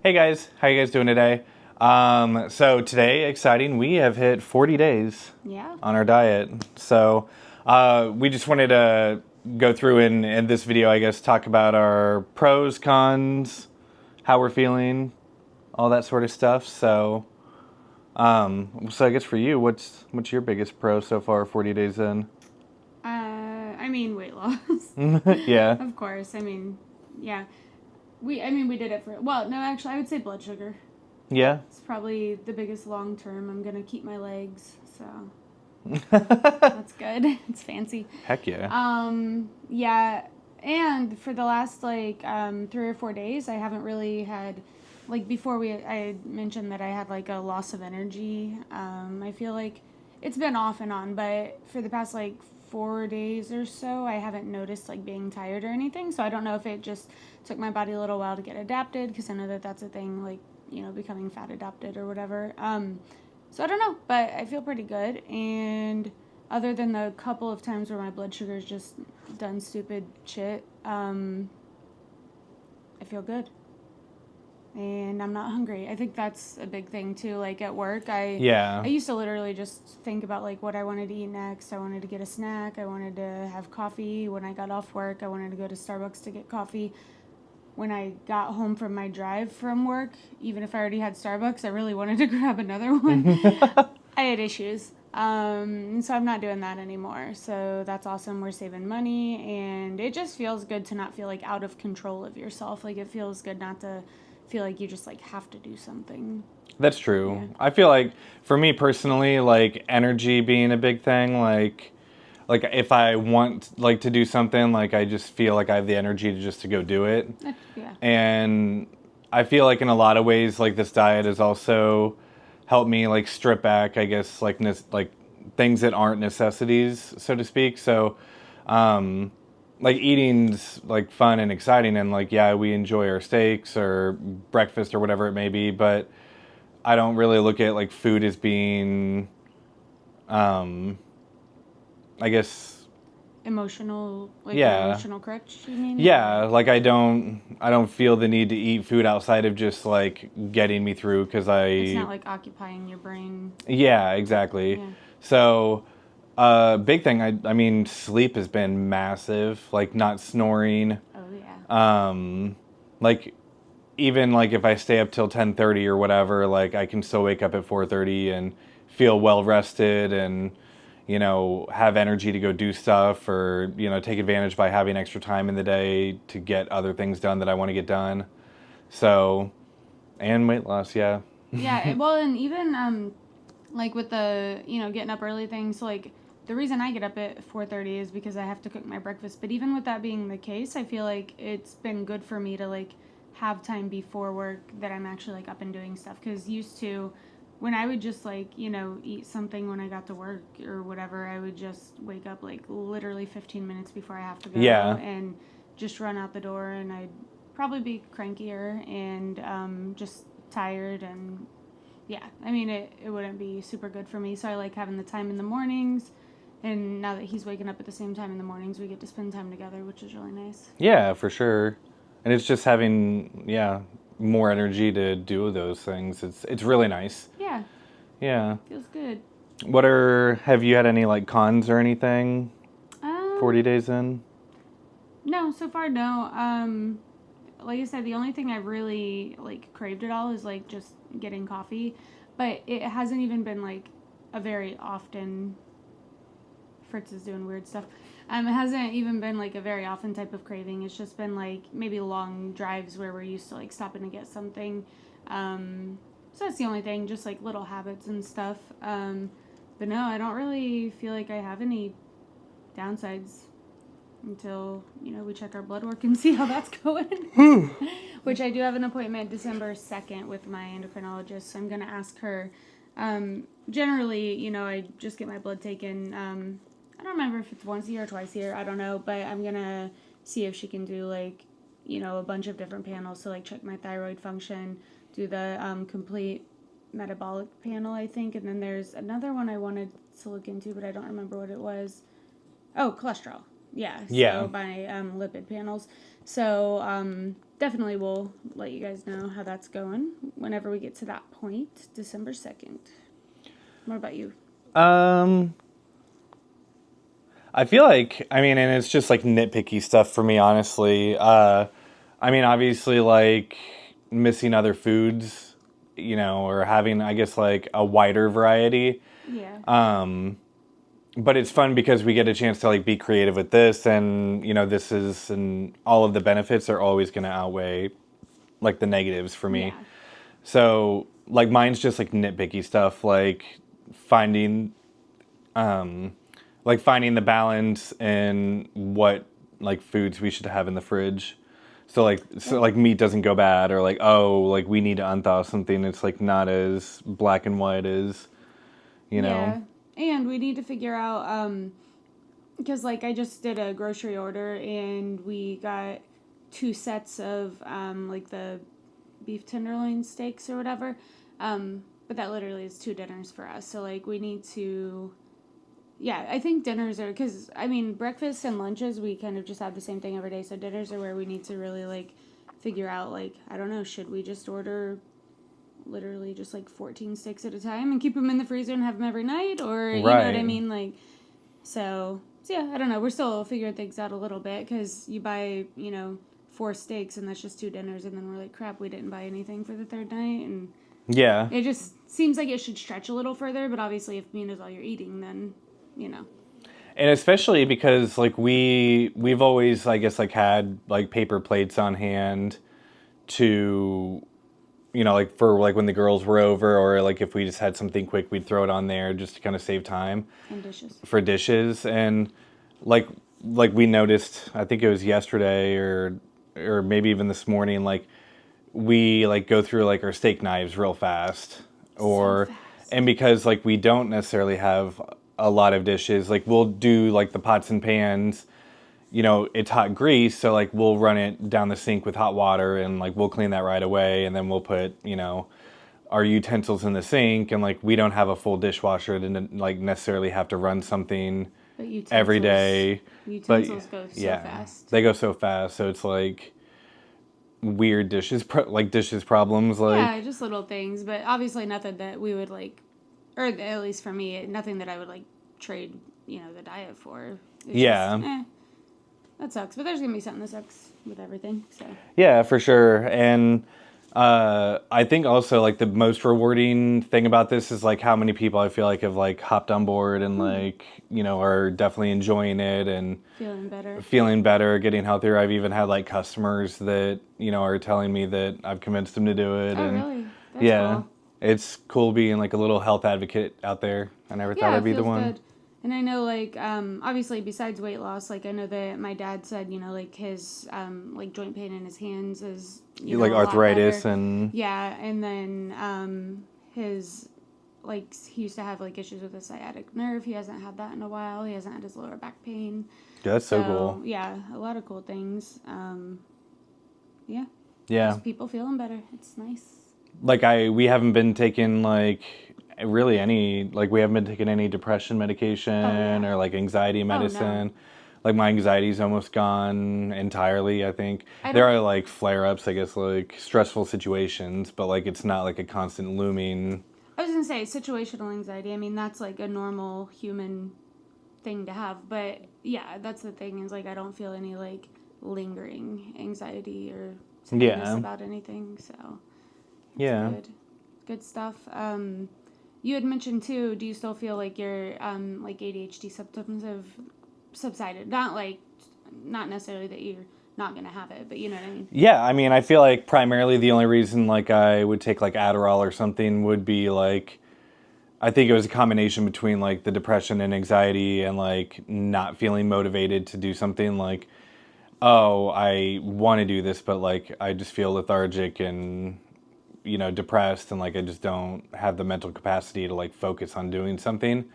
Hey guys, how you guys doing today? So today, exciting, we have hit 40 days on our diet. So we just wanted to go through in this video, I guess, talk about our pros, cons, how we're feeling, all that sort of stuff. So I guess for you, what's your biggest pro so far, 40 days in? Weight loss. Yeah. Of course. Yeah. We did it for, well, no, actually, I would say blood sugar. Yeah. It's probably the biggest long term. I'm going to keep my legs, so that's good. It's fancy. Heck yeah. Yeah. And for the last, 3 or 4 days, I haven't really had, before I mentioned that I had, a loss of energy. I feel like it's been off and on, but for the past, 4 days or so, I haven't noticed being tired or anything. So I don't know if it just took my body a little while to get adapted, because I know that that's a thing, becoming fat adapted or whatever. So I don't know, but I feel pretty good. And other than the couple of times where my blood sugar's just done stupid shit, I feel good. And I'm not hungry. I think that's a big thing too. At work, I used to literally just think about what I wanted to eat next. I wanted to get a snack. I wanted to have coffee. When I got off work, I wanted to go to Starbucks to get coffee. When I got home from my drive from work, even if I already had Starbucks, I really wanted to grab another one. I had issues. So I'm not doing that anymore. So that's awesome. We're saving money, and it just feels good to not feel out of control of yourself. It feels good not to feel like you just have to do something. That's true. Yeah. I feel like for me personally, energy being a big thing, like if I want to do something, I just feel like I have the energy to go do it. Yeah. And I feel like in a lot of ways, this diet has also helped me strip back, I guess, things that aren't necessities, so to speak. So eating's fun and exciting, and we enjoy our steaks or breakfast or whatever it may be, but I don't really look at food as being I guess emotional crutch, you mean? Yeah, I don't feel the need to eat food outside of just getting me through, because it's not occupying your brain. Yeah, exactly. Yeah. So big thing, I mean, sleep has been massive, not snoring. Oh yeah. Even if I stay up till 10:30 or whatever, I can still wake up at 4:30 and feel well rested, and have energy to go do stuff, or take advantage by having extra time in the day to get other things done that I want to get done. So, and weight loss, yeah. Yeah, well, and even with the getting up early thing. So the reason I get up at 4:30 is because I have to cook my breakfast. But even with that being the case, I feel like it's been good for me to have time before work that I'm actually up and doing stuff. Because used to, when I would just eat something when I got to work or whatever, I would just wake up literally 15 minutes before I have to go. Yeah. And just run out the door, and I'd probably be crankier and just tired, and yeah, I mean, it wouldn't be super good for me. So I like having the time in the mornings, and now that he's waking up at the same time in the mornings, we get to spend time together, which is really nice. Yeah, for sure. And it's just having, more energy to do those things. It's really nice. Yeah. Yeah. Feels good. Have you had any cons or anything 40 days in? No, so far no. Like I said, the only thing I've really craved at all is just getting coffee, but it hasn't even been a very often. Fritz is doing weird stuff. It hasn't even been a very often type of craving. It's just been maybe long drives where we're used to stopping to get something. So that's the only thing, just little habits and stuff. But no, I don't really feel like I have any downsides until we check our blood work and see how that's going. Which I do have an appointment December 2nd with my endocrinologist, so I'm gonna ask her. Generally, I just get my blood taken. I don't remember if it's once a year or twice a year. I don't know, but I'm gonna see if she can do a bunch of different panels to check my thyroid function, do the complete metabolic panel, I think, and then there's another one I wanted to look into, but I don't remember what it was. Oh, cholesterol. Yeah. Yeah. So my lipid panels. So definitely will let you guys know how that's going whenever we get to that point, December 2nd. What about you? I feel like, I mean, and it's just like nitpicky stuff for me, honestly. I mean, obviously, like missing other foods, you know, or having, I guess, like a wider variety. Yeah. But it's fun because we get a chance to like be creative with this, and you know, this is, and all of the benefits are always going to outweigh like the negatives for me. Yeah. So like mine's just like nitpicky stuff, finding, um, finding the balance in what like foods we should have in the fridge. So like meat doesn't go bad, or like, oh, like we need to unthaw something. It's like not as black and white as, you know. Yeah. And we need to figure out, because like I just did a grocery order and we got 2 sets of like the beef tenderloin steaks or whatever. But that literally is 2 dinners for us. So like we need to, yeah, I think dinners are, because I mean breakfast and lunches we kind of just have the same thing every day. So dinners are where we need to really like figure out, like, I don't know, should we just order literally just like 14 steaks at a time and keep them in the freezer and have them every night, or you know what I mean, like, so yeah, I don't know, we're still figuring things out a little bit, because you buy, you know, 4 steaks and that's just 2 dinners, and then we're like, crap, we didn't buy anything for the 3rd night, and Yeah. it just seems like it should stretch a little further. But obviously if meat is all you're eating, then, you know. And especially because like we've always, I guess, like had like paper plates on hand to, you know, like for like when the girls were over, or like if we just had something quick, we'd throw it on there just to kind of save time. And dishes. For dishes. And like we noticed, I think it was yesterday or maybe even this morning, like we like go through like our steak knives real fast, or So fast. and because like we don't necessarily have a lot of dishes, like we'll do like the pots and pans, you know, it's hot grease, so like we'll run it down the sink with hot water, and like we'll clean that right away, and then we'll put, you know, our utensils in the sink, and like we don't have a full dishwasher to like necessarily have to run something every day. Utensils go so fast. They go so fast, so it's like weird dishes problems, like, yeah, just little things, but obviously nothing that we would like, or at least for me, nothing that I would like trade, you know, the diet for. It's just, that sucks, but there's gonna be something that sucks with everything, so. Yeah, for sure. And I think also like the most rewarding thing about this is like how many people I feel like have like hopped on board and like, you know, are definitely enjoying it and feeling better, getting healthier. I've even had like customers that, you know, are telling me that I've convinced them to do it. Oh, and really? That's cool. It's cool being like a little health advocate out there. I never thought I'd be the one. Good. And I know, like, obviously, besides weight loss, like, I know that my dad said, you know, like, his, like, joint pain in his hands is, you know, like arthritis and... Yeah, and then his, like, he used to have, like, issues with his sciatic nerve. He hasn't had that in a while. He hasn't had his lower back pain. That's so cool. Yeah, a lot of cool things. Yeah. Just people feeling better. It's nice. Like, we haven't been taking, like... really we haven't been taking any depression medication or like anxiety medicine. No. Like my anxiety's almost gone entirely, I think. There are like flare-ups, I guess, like stressful situations, but like it's not like a constant looming. I was gonna say situational anxiety. I mean, that's like a normal human thing to have, but yeah, that's the thing, is like I don't feel any like lingering anxiety or sadness about anything, so good stuff. You had mentioned too, do you still feel like your like ADHD symptoms have subsided? Not necessarily that you're not going to have it, but you know what I mean? Yeah, I mean, I feel like primarily the only reason like I would take like Adderall or something would be like, I think it was a combination between like the depression and anxiety and like not feeling motivated to do something, like, oh, I want to do this, but like I just feel lethargic and, you know, depressed, and like I just don't have the mental capacity to like focus on doing something.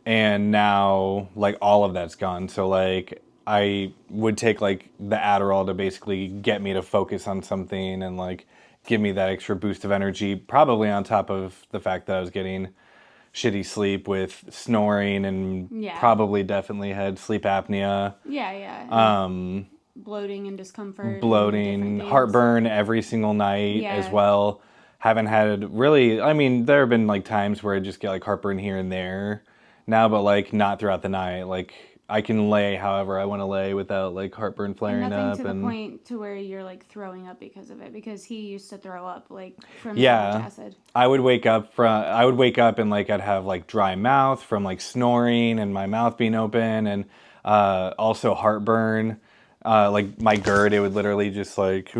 And now like all of that's gone. So like I would take like the Adderall to basically get me to focus on something and like give me that extra boost of energy, probably on top of the fact that I was getting shitty sleep with snoring and probably definitely had sleep apnea. bloating and discomfort. Bloating, heartburn every single night as well. Haven't had really, I mean, there have been like times where I just get like heartburn here and there now, but like not throughout the night. Like I can lay however I want to lay without like heartburn flaring and up. To the point to where you're like throwing up because of it, because he used to throw up like from so much acid. I would wake up and like I'd have like dry mouth from like snoring and my mouth being open, and also heartburn. Like my GERD, it would literally just like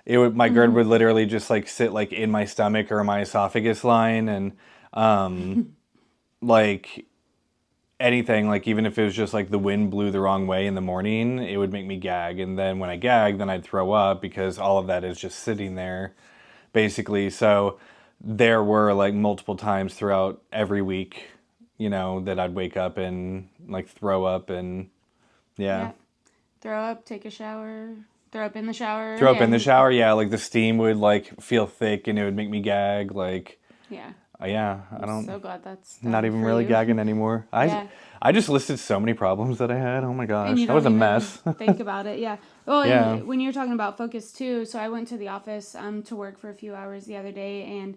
my GERD would literally just like sit like in my stomach or my esophagus line, and like anything, like even if it was just like the wind blew the wrong way in the morning, it would make me gag, and then when I gag, then I'd throw up because all of that is just sitting there basically. So there were like multiple times throughout every week, you know, that I'd wake up and like throw up, and throw up, take a shower, throw up in the shower. Throw up in the shower, like the steam would like feel thick and it would make me gag, like I don't. I'm so glad that's not even really gagging anymore. I just listed so many problems that I had. Oh my gosh, that was a mess. Think about it, Well, and when you're talking about focus too, so I went to the office to work for a few hours the other day, and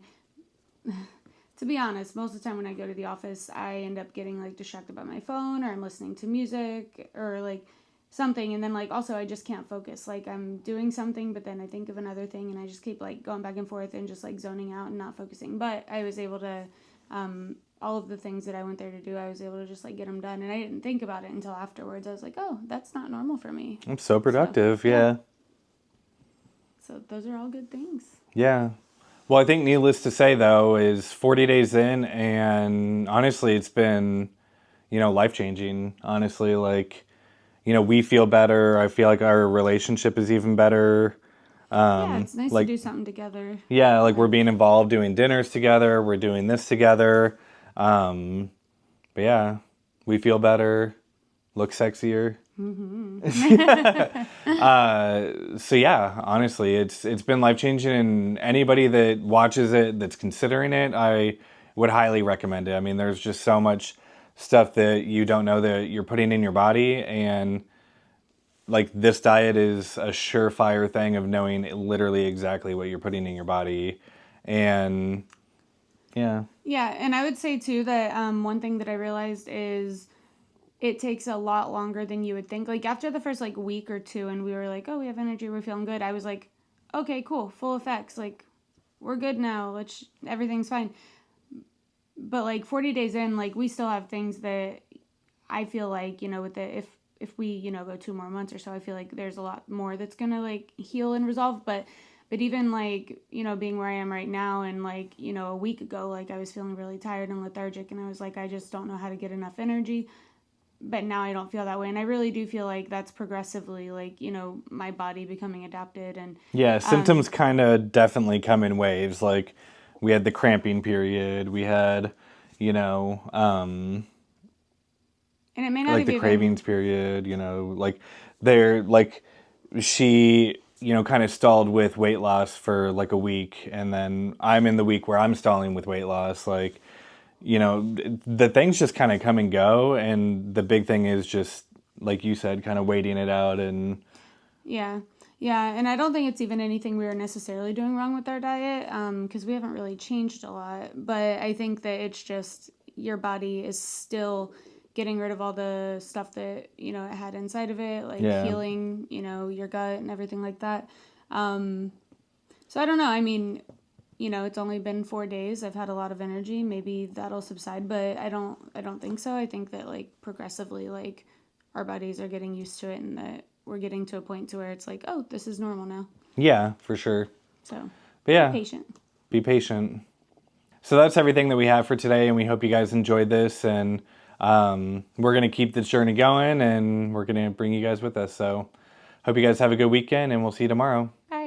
to be honest, most of the time when I go to the office, I end up getting like distracted by my phone, or I'm listening to music or like something, and then like also I just can't focus. Like I'm doing something, but then I think of another thing, and I just keep like going back and forth and just like zoning out and not focusing. But I was able to all of the things that I went there to do, I was able to just like get them done, and I didn't think about it until afterwards. I was like, oh, that's not normal for me. I'm so productive. So those are all good things. Well, I think needless to say though is 40 days in, and honestly it's been, you know, life-changing. Honestly, like, you know, we feel better. I feel like our relationship is even better. It's nice to do something together. Like we're being involved, doing dinners together. We're doing this together. But we feel better, look sexier. So honestly, it's been life-changing, and anybody that watches it, that's considering it, I would highly recommend it. I mean, there's just so much stuff that you don't know that you're putting in your body, and like this diet is a surefire thing of knowing literally exactly what you're putting in your body. And and I would say too that one thing that I realized is it takes a lot longer than you would think. Like after the first like week or two, and we were like, oh, we have energy, we're feeling good, I was like, okay, cool, full effects, like we're good now, everything's fine. But like 40 days in, like we still have things that I feel like, you know, with the if we, you know, go 2 more months or so, I feel like there's a lot more that's gonna like heal and resolve. But even like, you know, being where I am right now, and like, you know, a week ago, like I was feeling really tired and lethargic, and I was like, I just don't know how to get enough energy. But now I don't feel that way, and I really do feel like that's progressively, like, you know, my body becoming adapted. And symptoms kind of definitely come in waves. Like we had the cramping period, we had, you know, and it may not like the cravings period, you know, like she, you know, kind of stalled with weight loss for like a week, and then I'm in the week where I'm stalling with weight loss. Like, you know, the things just kind of come and go, and the big thing is just, like you said, kind of waiting it out. And and I don't think it's even anything we are necessarily doing wrong with our diet, because we haven't really changed a lot. But I think that it's just your body is still getting rid of all the stuff that, you know, it had inside of it, like healing, you know, your gut and everything like that. So I don't know. I mean, you know, it's only been 4 days. I've had a lot of energy. Maybe that'll subside, but I don't think so. I think that like progressively, like our bodies are getting used to it, and that we're getting to a point to where it's like, oh, this is normal now. Yeah, for sure. So, but be patient. So that's everything that we have for today, and we hope you guys enjoyed this, and we're going to keep this journey going, and we're going to bring you guys with us. So hope you guys have a good weekend, and we'll see you tomorrow. Bye.